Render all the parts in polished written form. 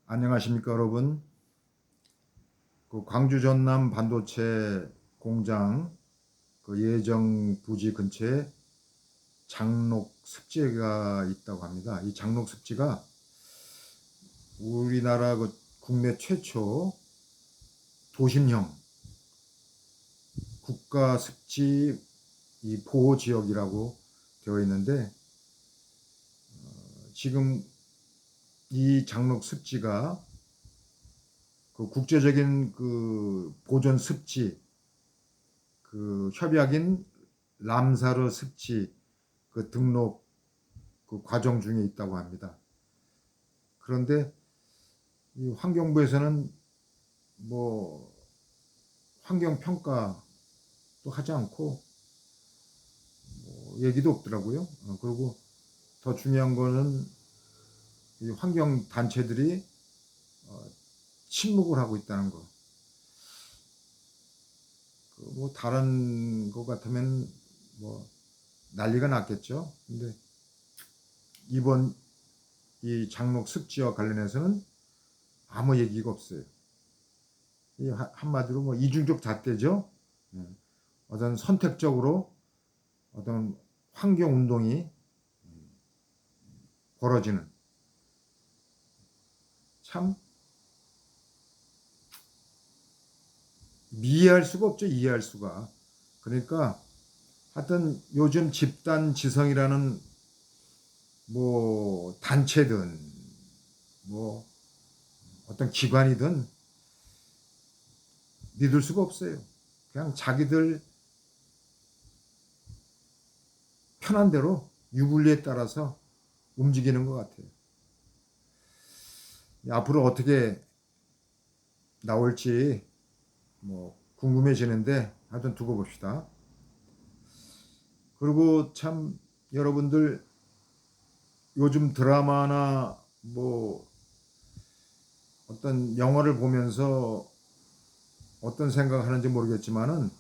안녕하십니까 여러분. 그 광주 전남 반도체 공장 그 예정 부지 근처에 장록 습지가 있다고 합니다. 이 장록 습지가 우리나라 그 국내 최초 도심형 국가 습지 이 보호 지역이라고 되어 있는데, 지금 이 장록 습지가 그 국제적인 그 보존 습지 그 협약인 람사르 습지 그 등록 그 과정 중에 있다고 합니다. 그런데 이 환경부에서는 뭐 환경 평가도 하지 않고 뭐 얘기도 없더라고요. 그리고 더 중요한 거는 이 환경 단체들이 침묵을 하고 있다는 거. 뭐 다른 거 같으면 뭐 난리가 났겠죠. 근데 이번 이 장록 습지와 관련해서는 아무 얘기가 없어요. 이 한마디로 뭐 이중적 잣대죠. 어떤 선택적으로 어떤 환경 운동이 벌어지는, 참 이해할 수가 없죠. 이해할 수가. 그러니까 하여튼 요즘 집단 지성이라는 뭐 단체든 뭐 어떤 기관이든 믿을 수가 없어요. 그냥 자기들 편한 대로 유불리에 따라서 움직이는 것 같아요. 앞으로 어떻게 나올지 뭐 궁금해지는데 하여튼 두고 봅시다. 그리고 참 여러분들 요즘 드라마나 뭐 어떤 영화를 보면서 어떤 생각을 하는지 모르겠지만은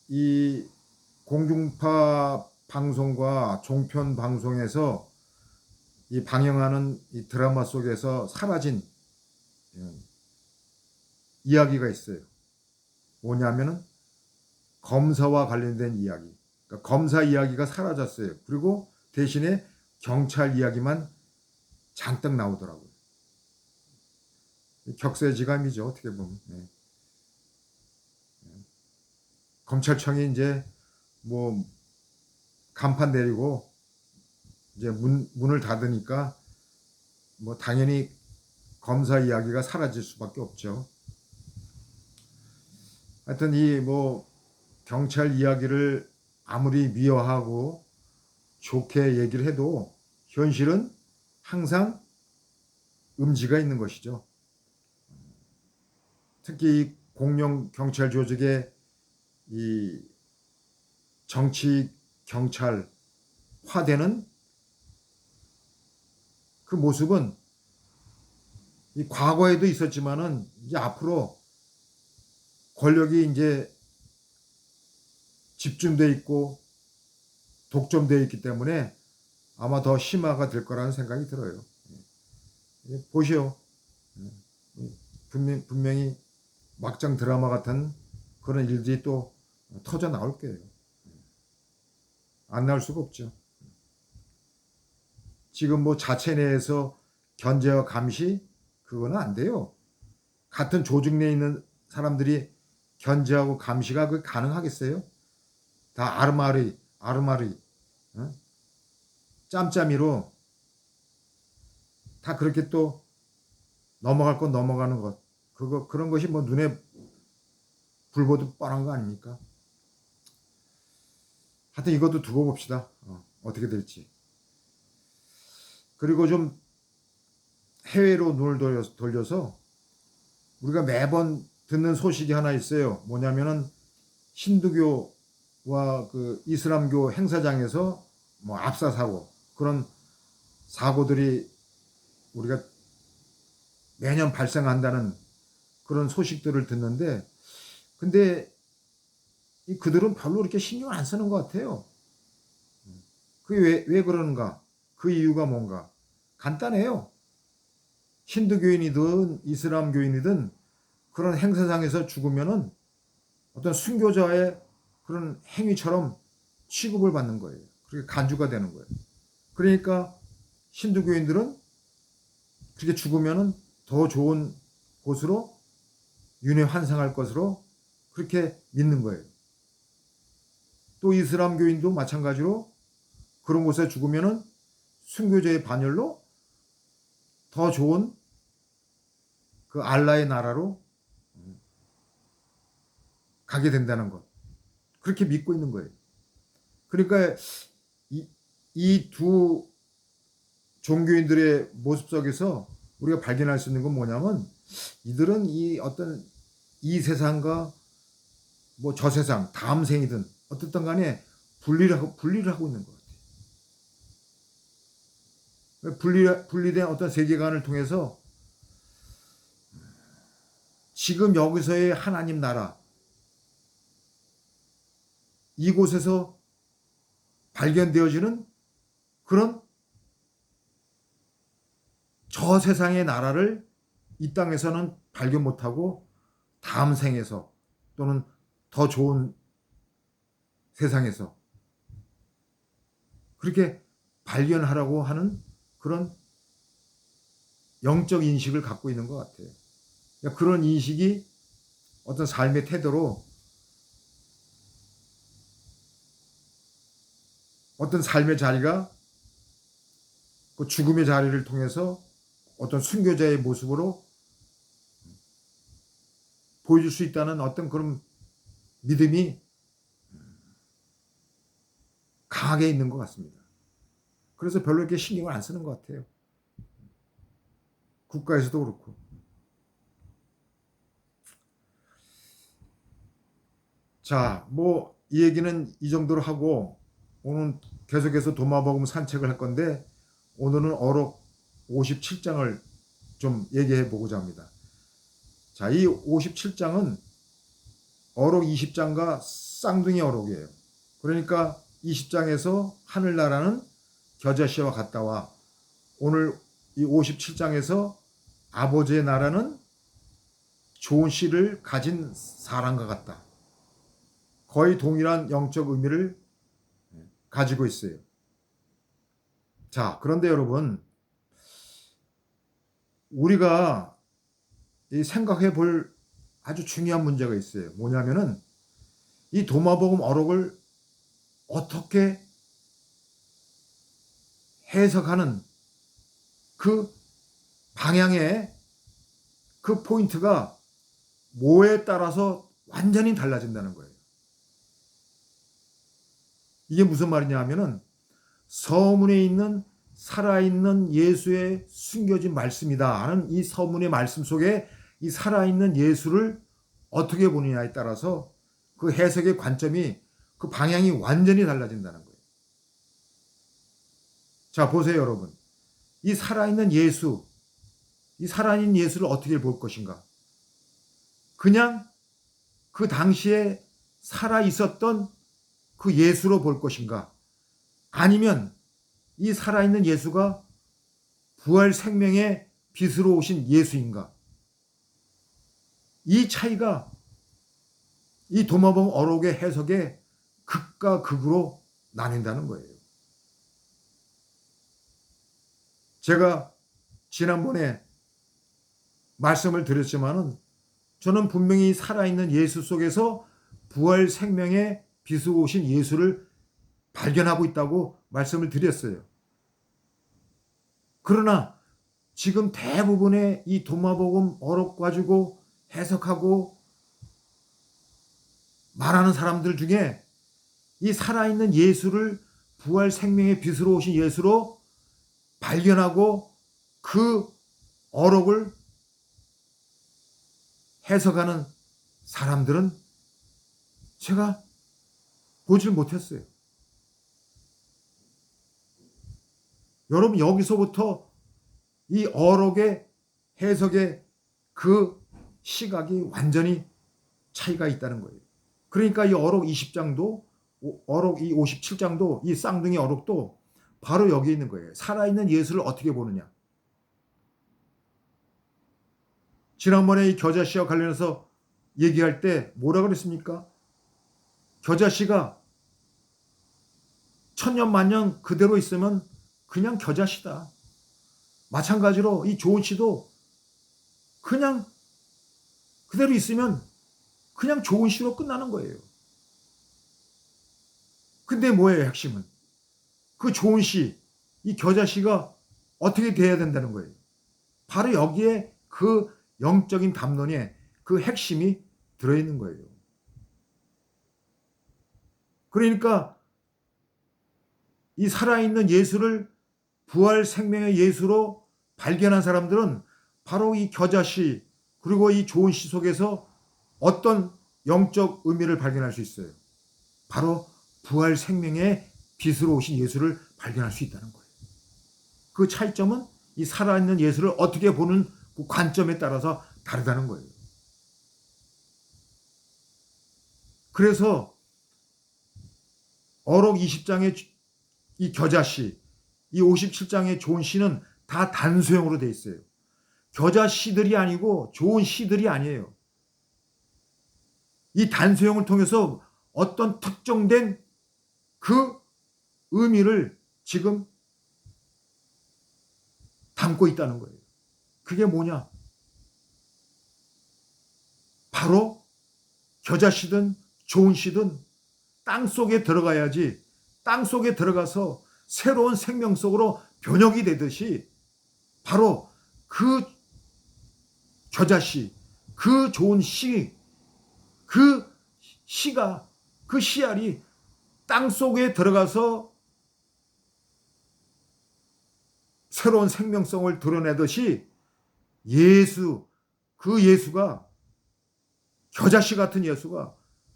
이 공중파 방송과 종편 방송에서 이 방영하는 이 드라마 속에서 사라진 이야기가 있어요. 뭐냐면은 검사와 관련된 이야기. 그러니까 검사 이야기가 사라졌어요. 그리고 대신에 경찰 이야기만 잔뜩 나오더라고요. 격세지감이죠, 어떻게 보면. 네. 검찰청이 이제 뭐 간판 내리고 이제 문을 닫으니까 뭐 당연히 검사 이야기가 사라질 수밖에 없죠. 하여튼 이 뭐 경찰 이야기를 아무리 미워하고 좋게 얘기를 해도 현실은 항상 음지가 있는 것이죠. 특히 이 공룡 경찰 조직의 이 정치 경찰 화되는 그 모습은 이 과거에도 있었지만은 이제 앞으로 권력이 이제 집중돼 있고 독점되어 있기 때문에 아마 더 심화가 될 거라는 생각이 들어요. 보시오. 분명히 막장 드라마 같은 그런 일들이 또 터져 나올 거예요. 안 나올 수가 없죠. 지금 뭐 자체 내에서 견제와 감시 그거는 안 돼요. 같은 조직 내에 있는 사람들이 견제하고 감시가 그 가능하겠어요? 다 아르마리, 어? 짬짬이로 다 그렇게 또 넘어갈 건 넘어가는 것. 그런 것이 뭐 눈에 불 보듯 뻔한 거 아닙니까? 하여튼 이것도 두고 봅시다. 어떻게 될지. 그리고 좀 해외로 눈을 돌려서 우리가 매번 듣는 소식이 하나 있어요. 뭐냐면은 힌두교와 그 이슬람교 행사장에서 뭐 압사 사고, 그런 사고들이 우리가 매년 발생한다는 그런 소식들을 듣는데, 근데 그들은 별로 이렇게 신경 안 쓰는 것 같아요. 그게 왜 그러는가? 그 이유가 뭔가? 간단해요. 힌두교인이든 이슬람교인이든 그런 행세상에서 죽으면은 어떤 순교자의 그런 행위처럼 취급을 받는 거예요. 그렇게 간주가 되는 거예요. 그러니까 힌두교인들은 그렇게 죽으면은 더 좋은 곳으로 윤회 환생할 것으로 그렇게 믿는 거예요. 또 이슬람교인도 마찬가지로 그런 곳에 죽으면은 순교자의 반열로 더 좋은 그 알라의 나라로 가게 된다는 것. 그렇게 믿고 있는 거예요. 그러니까 이 두 종교인들의 모습 속에서 우리가 발견할 수 있는 건 뭐냐면 이들은 이 어떤 이 세상과 뭐 저 세상 다음 생이든 어떻든 간에 분리를 하고 있는 것 같아요. 분리된 어떤 세계관을 통해서 지금 여기서의 하나님 나라 이곳에서 발견되어지는 그런 저 세상의 나라를 이 땅에서는 발견 못하고 다음 생에서 또는 더 좋은 세상에서 그렇게 발견하라고 하는 그런 영적 인식을 갖고 있는 것 같아요. 그런 인식이 어떤 삶의 태도로 어떤 삶의 자리가 그 죽음의 자리를 통해서 어떤 순교자의 모습으로 보여줄 수 있다는 어떤 그런 믿음이 강하게 있는 것 같습니다. 그래서 별로 이렇게 신경을 안 쓰는 것 같아요. 국가에서도 그렇고. 자, 뭐 이 얘기는 이 정도로 하고 오늘 계속해서 도마복음 산책을 할 건데 오늘은 어록 57장을 좀 얘기해 보고자 합니다. 자, 이 57장은 어록 20장과 쌍둥이 어록이에요. 그러니까 20장에서 하늘나라는 겨자씨와 같다와 오늘 이 57장에서 아버지의 나라는 좋은 씨를 가진 사람과 같다. 거의 동일한 영적 의미를 가지고 있어요. 자, 그런데 여러분, 우리가 생각해 볼 아주 중요한 문제가 있어요. 뭐냐면은 이 도마복음 어록을 어떻게 해석하는 그 방향의 그 포인트가 뭐에 따라서 완전히 달라진다는 거예요. 이게 무슨 말이냐 하면은 서문에 있는 살아있는 예수의 숨겨진 말씀이다 하는 이 서문의 말씀 속에 이 살아있는 예수를 어떻게 보느냐에 따라서 그 해석의 관점이 그 방향이 완전히 달라진다는 거예요. 자, 보세요, 여러분. 이 살아있는 예수, 이 살아있는 예수를 어떻게 볼 것인가? 그냥 그 당시에 살아 있었던 그 예수로 볼 것인가? 아니면 이 살아있는 예수가 부활 생명의 빛으로 오신 예수인가? 이 차이가 이 도마복음 어록의 해석에 극과 극으로 나뉜다는 거예요. 제가 지난번에 말씀을 드렸지만은 저는 분명히 살아있는 예수 속에서 부활 생명의 빛으로 오신 예수를 발견하고 있다고 말씀을 드렸어요. 그러나 지금 대부분의 이 도마복음 어록 가지고 해석하고 말하는 사람들 중에 이 살아있는 예수를 부활 생명의 빛으로 오신 예수로 발견하고 그 어록을 해석하는 사람들은 제가 보질 못했어요. 여러분, 여기서부터 이 어록의 해석의 그 시각이 완전히 차이가 있다는 거예요. 그러니까 이 어록 20장도 어록 이 57장도 이 쌍둥이 어록도 바로 여기 있는 거예요. 살아있는 예수를 어떻게 보느냐. 지난번에 이 겨자씨와 관련해서 얘기할 때 뭐라 그랬습니까? 겨자씨가 천년 만년 그대로 있으면 그냥 겨자씨다. 마찬가지로 이 좋은 씨도 그냥 그대로 있으면 그냥 좋은 씨로 끝나는 거예요. 근데 뭐예요, 핵심은? 그 좋은 씨, 이 겨자씨가 어떻게 돼야 된다는 거예요. 바로 여기에 그 영적인 담론에 그 핵심이 들어있는 거예요. 그러니까 이 살아있는 예수를 부활 생명의 예수로 발견한 사람들은 바로 이 겨자씨 그리고 이 좋은 씨 속에서 어떤 영적 의미를 발견할 수 있어요. 바로 부활 생명의 빛으로 오신 예수를 발견할 수 있다는 거예요. 그 차이점은 이 살아있는 예수를 어떻게 보는 그 관점에 따라서 다르다는 거예요. 그래서 어록 20장의 이 겨자씨, 이 57장의 좋은 씨는 다 단수형으로 돼 있어요. 겨자씨들이 아니고 좋은 씨들이 아니에요. 이 단수형을 통해서 어떤 특정된 그 의미를 지금 담고 있다는 거예요. 그게 뭐냐? 바로 겨자씨든 좋은 씨든 땅 속에 들어가야지 땅 속에 들어가서 새로운 생명 속으로 변혁이 되듯이 바로 그 겨자씨, 그 좋은 씨, 그 씨가 그 씨알이 땅 속에 들어가서 새로운 생명성을 드러내듯이 예수, 그 예수가 겨자씨 같은 예수가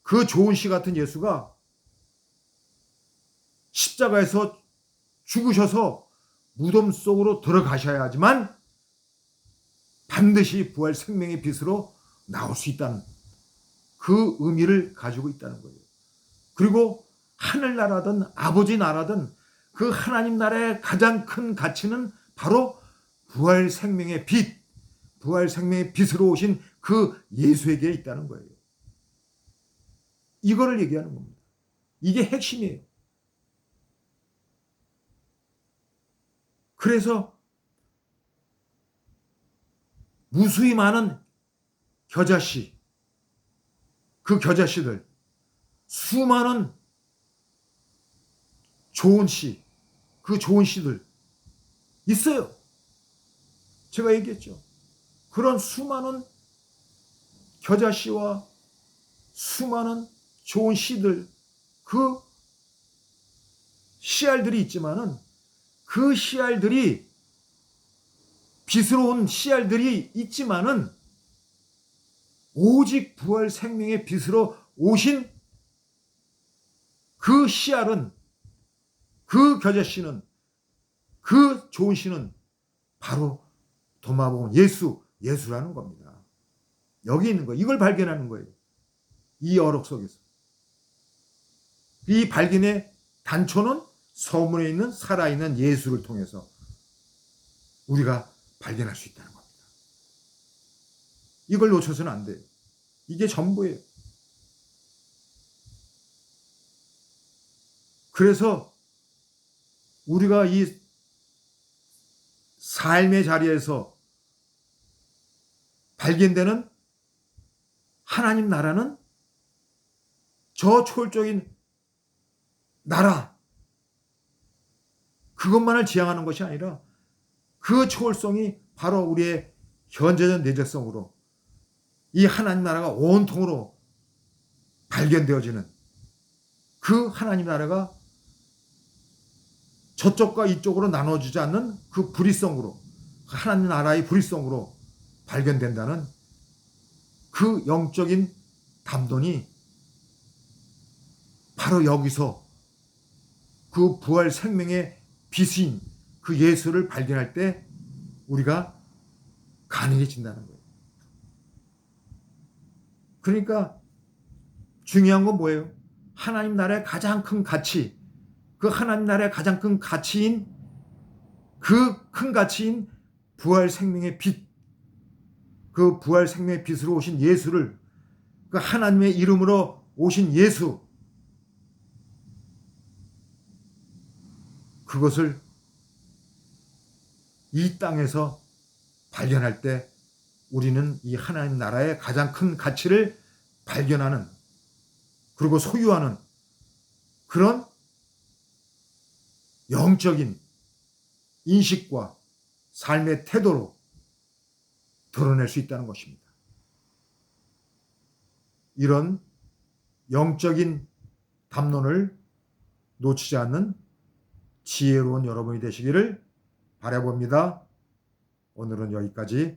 그 좋은 씨 같은 예수가 십자가에서 죽으셔서 무덤 속으로 들어가셔야지만 반드시 부활 생명의 빛으로 나올 수 있다는 그 의미를 가지고 있다는 거예요. 그리고 하늘나라든 아버지 나라든 그 하나님 나라의 가장 큰 가치는 바로 부활 생명의 빛, 부활 생명의 빛으로 오신 그 예수에게 있다는 거예요. 이거를 얘기하는 겁니다. 이게 핵심이에요. 그래서 무수히 많은 겨자씨, 그 겨자씨들, 수많은 좋은 씨, 그 좋은 씨들 있어요. 제가 얘기했죠. 그런 수많은 겨자씨와 수많은 좋은 씨들, 그 씨알들이 있지만은 그 씨알들이 빛으로 온 씨알들이 있지만은 오직 부활 생명의 빛으로 오신 그 씨알은 그 겨자씨는 그 좋은 씨는 바로 도마복음 예수라는 겁니다. 여기 있는 거예요. 이걸 발견하는 거예요. 이 어록 속에서. 이 발견의 단초는 서문에 있는 살아있는 예수를 통해서 우리가 발견할 수 있다는 겁니다. 이걸 놓쳐서는 안 돼요. 이게 전부예요. 그래서 우리가 이 삶의 자리에서 발견되는 하나님 나라는 저 초월적인 나라, 그것만을 지향하는 것이 아니라 그 초월성이 바로 우리의 현재적 내적성으로 이 하나님 나라가 온통으로 발견되어지는 그 하나님 나라가 저쪽과 이쪽으로 나눠지지 않는 그 불의성으로, 하나님 나라의 불의성으로 발견된다는 그 영적인 담론이 바로 여기서 그 부활 생명의 빛인 그 예수를 발견할 때 우리가 가능해진다는 거예요. 그러니까 중요한 건 뭐예요? 하나님 나라의 가장 큰 가치, 그 하나님 나라의 가장 큰 가치인 그 큰 가치인 부활 생명의 빛, 그 부활 생명의 빛으로 오신 예수를, 그 하나님의 이름으로 오신 예수, 그것을 이 땅에서 발견할 때 우리는 이 하나님 나라의 가장 큰 가치를 발견하는, 그리고 소유하는 그런 영적인 인식과 삶의 태도로 드러낼 수 있다는 것입니다. 이런 영적인 담론을 놓치지 않는 지혜로운 여러분이 되시기를 바라봅니다. 오늘은 여기까지